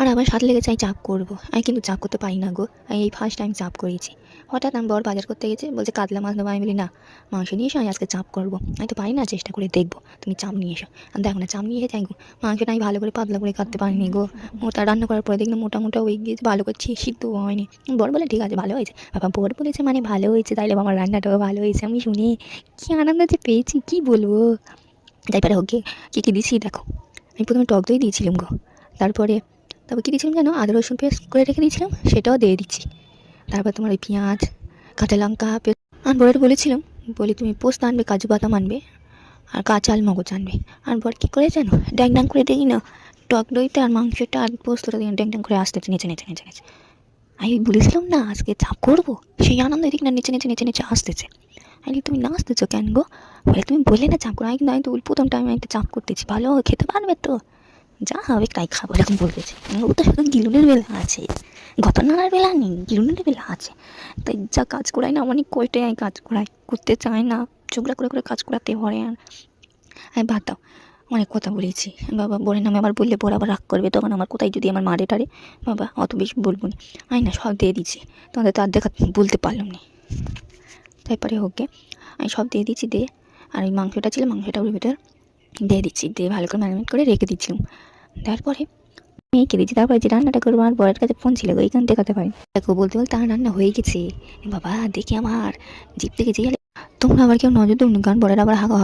আর আমার সাথে লেগেছে আমি চাপ করবো, আমি কিন্তু চাপ করতে পারি না গো। আমি এই ফার্স্ট টাইম চাপ করেছি। হঠাৎ আমি বর বাজার করতে গেছে, বলছে কাতলা মাছ নেবো। আমি বলি না, মাংস নিয়ে এসো, আমি আজকে চাপ করবো। আমি তো পারি না, চেষ্টা করে দেখবো, তুমি চাপ নিয়ে এসো। আর দেখো না, চাপ নিয়ে এসে গো, মাংসটা আমি ভালো করে পাতলা করে কাটতে পারিনি গো। মোটা রান্না করার পরে দেখলাম মোটা মোটা হয়ে গিয়েছে, ভালো করে সিদ্ধ হয়নি। বর বলে ঠিক আছে, ভালো হয়েছে। বাবা বর বলেছে মানে ভালো হয়েছে, তাইলে আমার রান্নাটাও ভালো হয়েছে। আমি শুনে কি আনন্দ যে পেয়েছি কি বলবো। তারপরে ওকে কী কী দিয়েছি দেখো। আমি প্রথমে টক দই দিয়েছিলাম গো, তারপরে তারপর কী দিয়েছিলাম জানো, আদা রসুন পেস্ট করে রেখে দিয়েছিলাম, সেটাও দিয়ে দিচ্ছি। তারপর তোমার ওই পেঁয়াজ, কাঁচা লঙ্কা পেস্ট। আর বরের বলেছিলাম, বলি তুমি পোস্ত আনবে, কাজু বাদাম আনবে, আর কাঁচা মগজ আনবে। আর বর কী করে জানো, ড্যাং ড্যাং করে দেখি না, টক দইটা আর মাংসটা আর পোস্তটা দিয়ে ড্যাং ড্যাং করে আসতেছে নেচে নেচে নেচে নেচে। আমি বলেছিলাম না আজকে চাপ করবো, সেই আনন্দ এদিক না নেচে নেচে নেচে নেচে আসতেছে। আমি তুমি নাচতেছো কেন গো? বলে তুমি বললে না চাপ করো। আমি কিন্তু আমি তো প্রথম টাইমে একটা চাপ করতেছি, ভালো খেতে পারবে তো, যা হবে তাই খাবো এরকম বলতেছে। ও তো শুধু গিলুনের বেলা আছে, গত নাড়ার বেলা নেই, গিলুনের বেলা আছে। তাই যা কাজ করাই না, অনেক কষ্টে আমি কাজ করাই, করতে চাই না, ঝগড়া করে করে কাজ করাতে হয়। আর আমি বাদ দাও, অনেক কথা বলেছি। বাবা বোনের নামে আবার বললে বোর আবার রাগ করবে, তখন আমার কোথায় যদি আমার মারে টারে, বাবা অত বেশি বলবো না। আমি না সব দিয়ে দিচ্ছি, তোমাদের তো আর দেখা বলতে পারলাম না। তারপরে ওকে আমি সব দিয়ে দিচ্ছি, দিয়ে আর ওই মাংসটা ছিল, মাংসটা ওর ভিতর দিয়ে দিচ্ছি, দিয়ে ভালো করে ম্যারিনেট করে রেখে দিচ্ছিলাম। তারপরে মেয়েকে দিচ্ছি, তারপরে যে রান্নাটা করবো, আমার বরের কাছে ফোন ছিল, ওইখান দেখাতে পারি দেখো, বলতে বলতে তার রান্না হয়ে গেছে। বাবা দেখি আমার জিপ থেকে যে, তোমরা আবার কেউ নজর দেবো না, কারণ বরের আবার হাগা